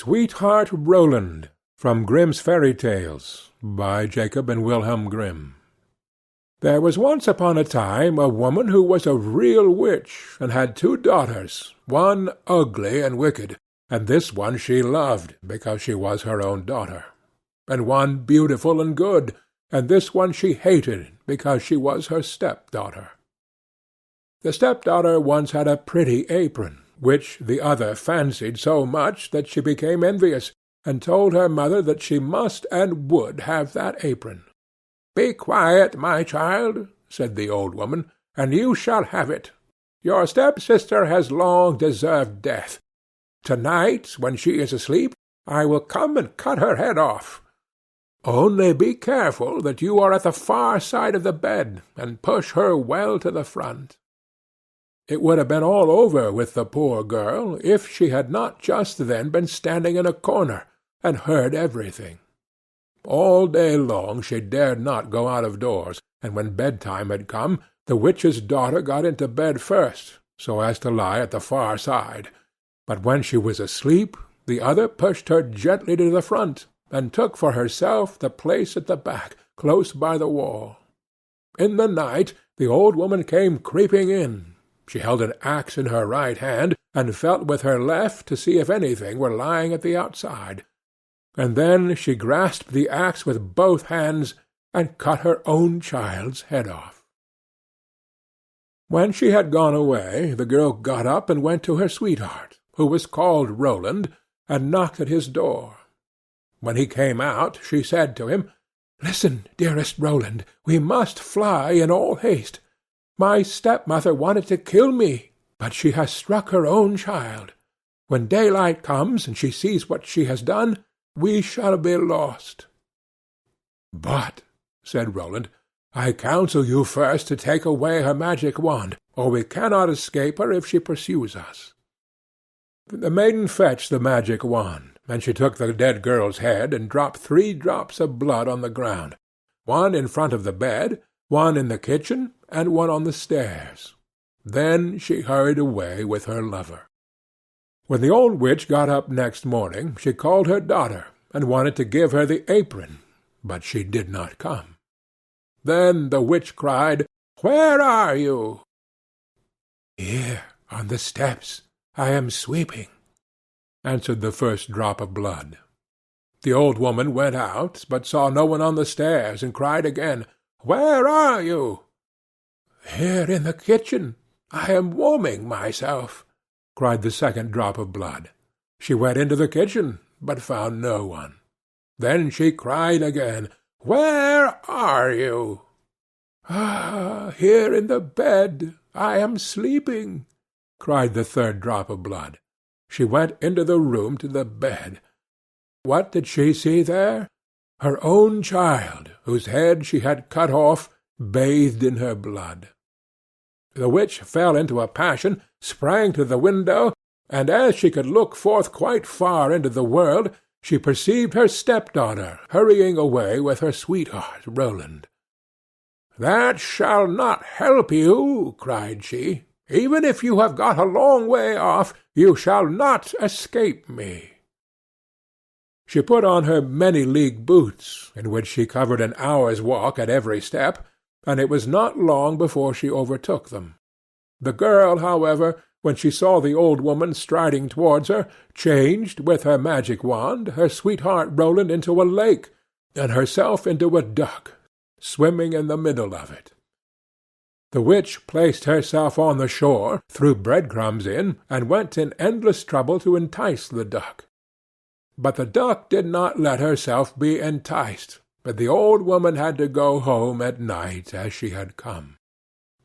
Sweetheart Roland, from Grimm's Fairy Tales, by Jacob and Wilhelm Grimm. There was once upon a time a woman who was a real witch, and had 2 daughters, one ugly and wicked, and this one she loved, because she was her own daughter; and one beautiful and good, and this one she hated, because she was her step-daughter. The step-daughter once had a pretty apron, which the other fancied so much that she became envious, and told her mother that she must and would have that apron. "Be quiet, my child," said the old woman, "and you shall have it. Your step-sister has long deserved death. To-night, when she is asleep, I will come and cut her head off. Only be careful that you are at the far side of the bed, and push her well to the front." It would have been all over with the poor girl, if she had not just then been standing in a corner, and heard everything. All day long she dared not go out of doors, and when bedtime had come, the witch's daughter got into bed first, so as to lie at the far side; but when she was asleep, the other pushed her gently to the front, and took for herself the place at the back, close by the wall. In the night the old woman came creeping in. She held an axe in her right hand, and felt with her left to see if anything were lying at the outside; and then she grasped the axe with both hands, and cut her own child's head off. When she had gone away, the girl got up and went to her sweetheart, who was called Roland, and knocked at his door. When he came out, she said to him, "Listen, dearest Roland, we must fly in all haste. My stepmother wanted to kill me, but she has struck her own child. When daylight comes, and she sees what she has done, we shall be lost." "But," said Roland, "I counsel you first to take away her magic wand, or we cannot escape her if she pursues us." The maiden fetched the magic wand, and she took the dead girl's head and dropped 3 drops of blood on the ground, one in front of the bed, one in the kitchen, and one on the stairs. Then she hurried away with her lover. When the old witch got up next morning, she called her daughter, and wanted to give her the apron, but she did not come. Then the witch cried, "Where are you?" "Here, on the steps. I am sweeping," answered the first drop of blood. The old woman went out, but saw no one on the stairs, and cried again, "Where are you?" "Here in the kitchen. I am warming myself," cried the second drop of blood. She went into the kitchen, but found no one. Then she cried again, "Where are you?" "Ah, here in the bed. I am sleeping," cried the third drop of blood. She went into the room to the bed. What did she see there? Her own child, whose head she had cut off, bathed in her blood. The witch fell into a passion, sprang to the window, and as she could look forth quite far into the world, she perceived her stepdaughter hurrying away with her sweetheart Roland. "That shall not help you," cried she. "Even if you have got a long way off, you shall not escape me." She put on her many-league boots, in which she covered an hour's walk at every step, and it was not long before she overtook them. The girl, however, when she saw the old woman striding towards her, changed, with her magic wand, her sweetheart Roland into a lake, and herself into a duck, swimming in the middle of it. The witch placed herself on the shore, threw bread-crumbs in, and went in endless trouble to entice the duck. But the duck did not let herself be enticed, but the old woman had to go home at night as she had come.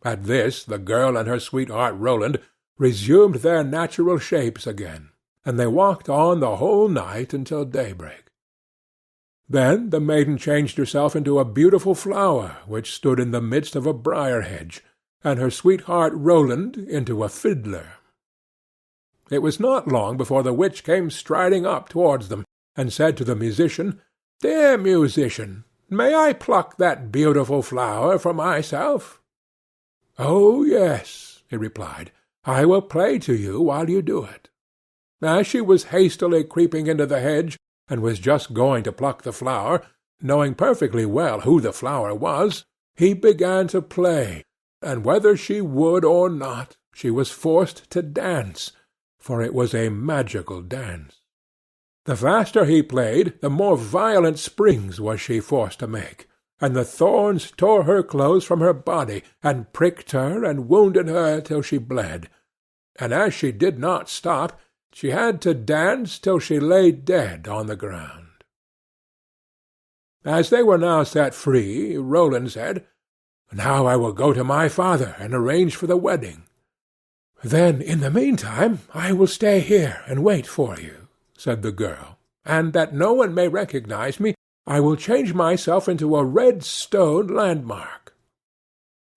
At this the girl and her sweetheart Roland resumed their natural shapes again, and they walked on the whole night until daybreak. Then the maiden changed herself into a beautiful flower which stood in the midst of a briar hedge, and her sweetheart Roland into a fiddler. It was not long before the witch came striding up towards them, and said to the musician, "Dear musician, may I pluck that beautiful flower for myself?" "Oh, yes," he replied. "I will play to you while you do it." As she was hastily creeping into the hedge, and was just going to pluck the flower, knowing perfectly well who the flower was, he began to play, and whether she would or not, she was forced to dance, for it was a magical dance. The faster he played, the more violent springs was she forced to make, and the thorns tore her clothes from her body, and pricked her and wounded her till she bled. And as she did not stop, she had to dance till she lay dead on the ground. As they were now set free, Roland said, "Now I will go to my father and arrange for the wedding." "Then, in the meantime, I will stay here and wait for you," said the girl, "and that no one may recognize me, I will change myself into a red stone landmark."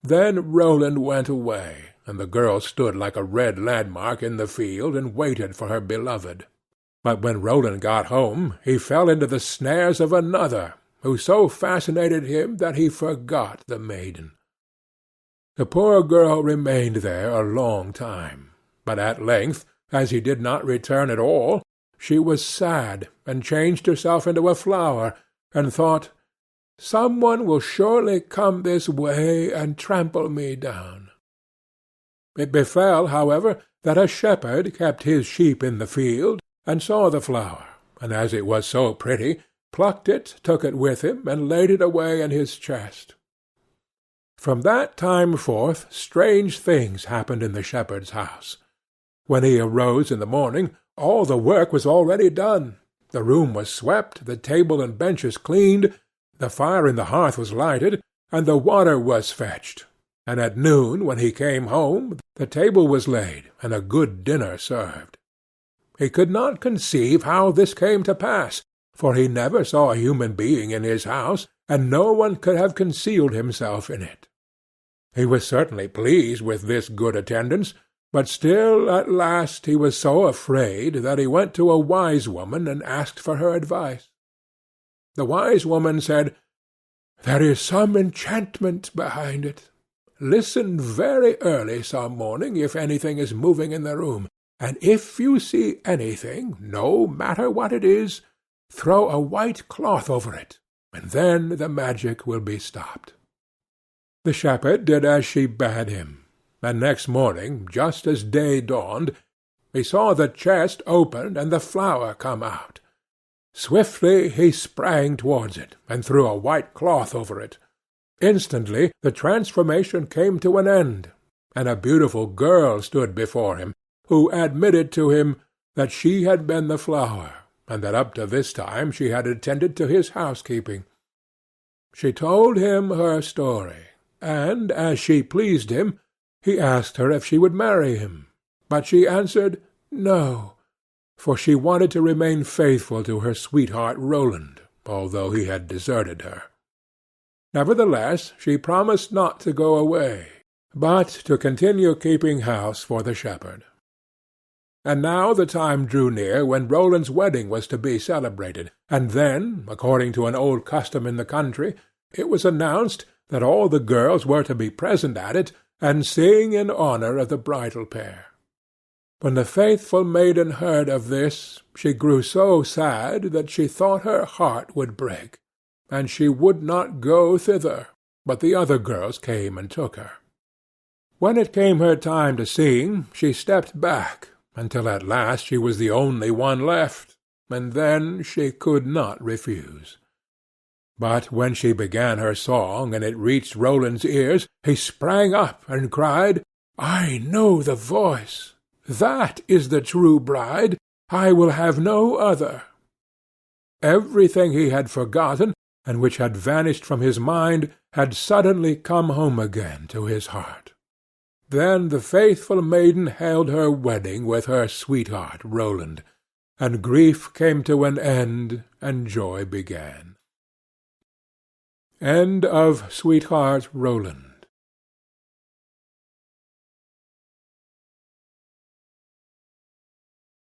Then Roland went away, and the girl stood like a red landmark in the field and waited for her beloved. But when Roland got home, he fell into the snares of another, who so fascinated him that he forgot the maiden. The poor girl remained there a long time, but at length, as he did not return at all, she was sad, and changed herself into a flower, and thought, "Some one will surely come this way and trample me down." It befell, however, that a shepherd kept his sheep in the field, and saw the flower, and as it was so pretty, plucked it, took it with him, and laid it away in his chest. From that time forth strange things happened in the shepherd's house. When he arose in the morning, all the work was already done. The room was swept, the table and benches cleaned, the fire in the hearth was lighted, and the water was fetched. And at noon, when he came home, the table was laid, and a good dinner served. He could not conceive how this came to pass, for he never saw a human being in his house, and no one could have concealed himself in it. He was certainly pleased with this good attendance, but still at last he was so afraid that he went to a wise woman and asked for her advice. The wise woman said, "There is some enchantment behind it. Listen very early some morning if anything is moving in the room, and if you see anything, no matter what it is, throw a white cloth over it, and then the magic will be stopped." The shepherd did as she bade him, and next morning, just as day dawned, he saw the chest opened and the flower come out. Swiftly he sprang towards it, and threw a white cloth over it. Instantly the transformation came to an end, and a beautiful girl stood before him, who admitted to him that she had been the flower, and that up to this time she had attended to his housekeeping. She told him her story, and, as she pleased him, he asked her if she would marry him, but she answered no, for she wanted to remain faithful to her sweetheart Roland, although he had deserted her. Nevertheless, she promised not to go away, but to continue keeping house for the shepherd. And now the time drew near when Roland's wedding was to be celebrated, and then, according to an old custom in the country, it was announced that all the girls were to be present at it, and sing in honour of the bridal pair. When the faithful maiden heard of this, she grew so sad that she thought her heart would break, and she would not go thither, but the other girls came and took her. When it came her time to sing, she stepped back, until at last she was the only one left, and then she could not refuse. But when she began her song, and it reached Roland's ears, he sprang up and cried, "I know the voice! That is the true bride! I will have no other!" Everything he had forgotten, and which had vanished from his mind, had suddenly come home again to his heart. Then the faithful maiden held her wedding with her sweetheart Roland, and grief came to an end, and joy began. End of Sweetheart Roland.